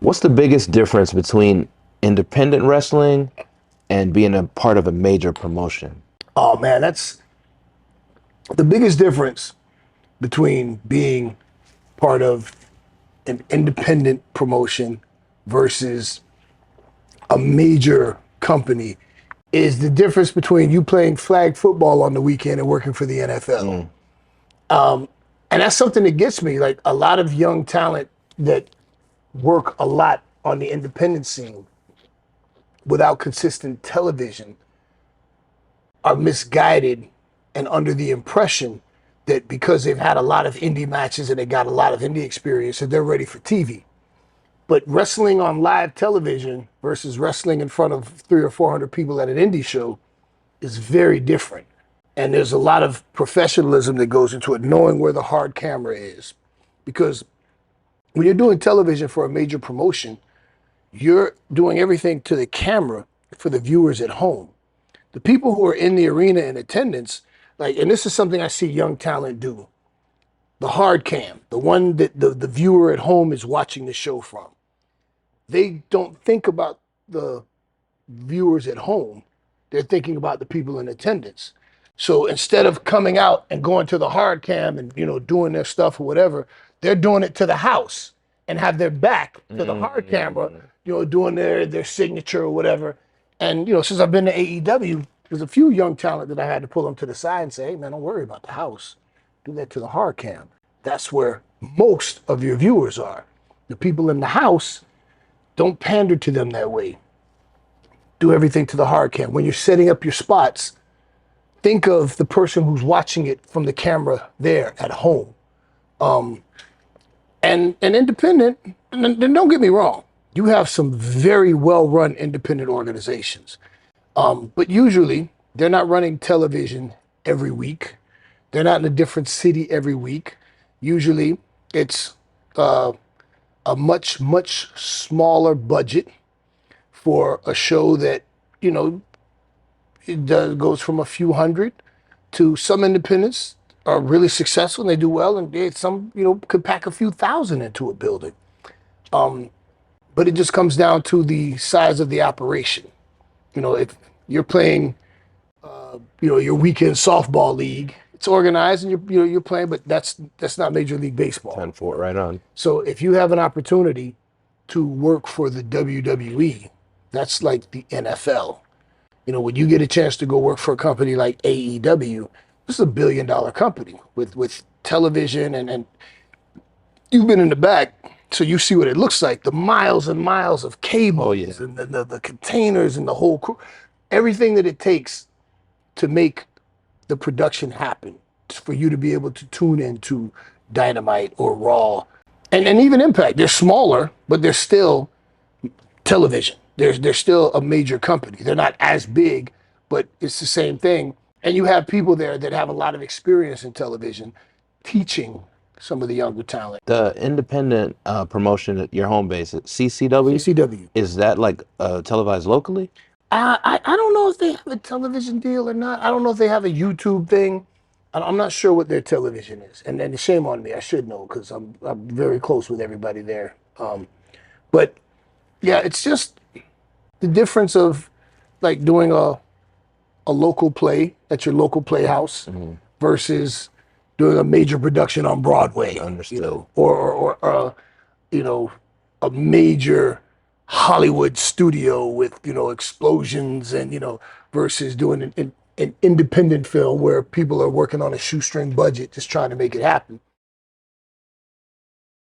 What's the biggest difference between independent wrestling and being a part of a major promotion? Oh man, that's the biggest difference between being part of an independent promotion versus a major company is the difference between you playing flag football on the weekend and working for the NFL. And that's something that gets me. Like a lot of young talent that work a lot on the independent scene without consistent television are misguided and under the impression that because they've had a lot of indie matches and they got a lot of indie experience, that they're ready for TV. But wrestling on live television versus wrestling in front of 300 or 400 people at an indie show is very different. And there's a lot of professionalism that goes into it, knowing where the hard camera is. Because when you're doing television for a major promotion, you're doing everything to the camera for the viewers at home. The people who are in the arena in attendance, like, and this is something I see young talent do, the hard cam, the one that the viewer at home is watching the show from. They don't think about the viewers at home. They're thinking about the people in attendance. So instead of coming out and going to the hard cam and doing their stuff or whatever, they're doing it to the house and have their back to the hard camera, doing their signature or whatever. And since I've been to AEW, there's a few young talent that I had to pull them to the side and say, hey man, don't worry about the house. Do that to the hard cam. That's where most of your viewers are. The people in the house, don't pander to them that way. Do everything to the hard cam. When you're setting up your spots, think of the person who's watching it from the camera there at home. And independent, and don't get me wrong, you have some very well-run independent organizations. But usually they're not running television every week. They're not in a different city every week. Usually it's a much, much smaller budget for a show that, goes from a few hundred to some independents are really successful and they do well, and some, could pack a few thousand into a building. But it just comes down to the size of the operation. If you're playing, your weekend softball league, it's organized and you're playing, but that's not Major League Baseball. 10-4, right on. So if you have an opportunity to work for the WWE, that's like the NFL. When you get a chance to go work for a company like AEW, this is a $1 billion company with television and you've been in the back, so you see what it looks like. The miles and miles of cables and the containers and the whole crew, everything that it takes to make the production happen for you to be able to tune into Dynamite or Raw and even Impact. They're smaller, but they're still television. They're still a major company. They're not as big, but it's the same thing. And you have people there that have a lot of experience in television teaching some of the younger talent. The independent promotion at your home base at CCW, CCW. is that like televised locally? I don't know if they have a television deal or not. I don't know if they have a YouTube thing. I'm not sure what their television is. And then shame on me, I should know because I'm very close with everybody there. But yeah, it's just the difference of like doing a local play at your local playhouse versus doing a major production on Broadway. Understood. Or a major Hollywood studio with explosions and versus doing an independent film where people are working on a shoestring budget just trying to make it happen.